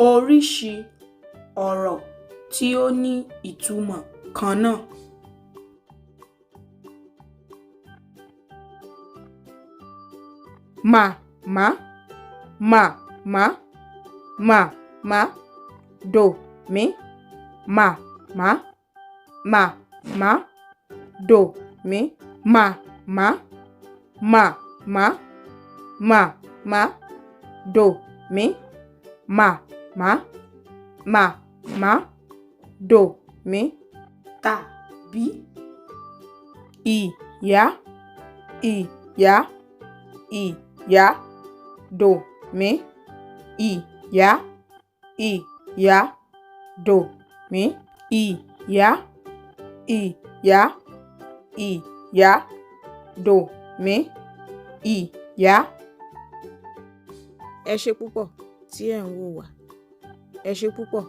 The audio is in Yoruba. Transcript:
Oríṣi ọ̀rọ̀ tí ó ní ìtumọ̀ kan náà. Màmá, màmá, màmá, dòmí, màmá, màmá, dòmí, màmá, màmá, màmá, dòmí, màmá, màmá, dòmí. Tàbí ìyá, ìyá, ìyá, dòmí, ìyá, ìyá, dòmí, ìyá, ìyá, ìyá, dòmí, ìyá. Ẹ ṣé púpọ̀ tí ẹ̀ ń wò wá. Ẹ ṣé púpọ̀.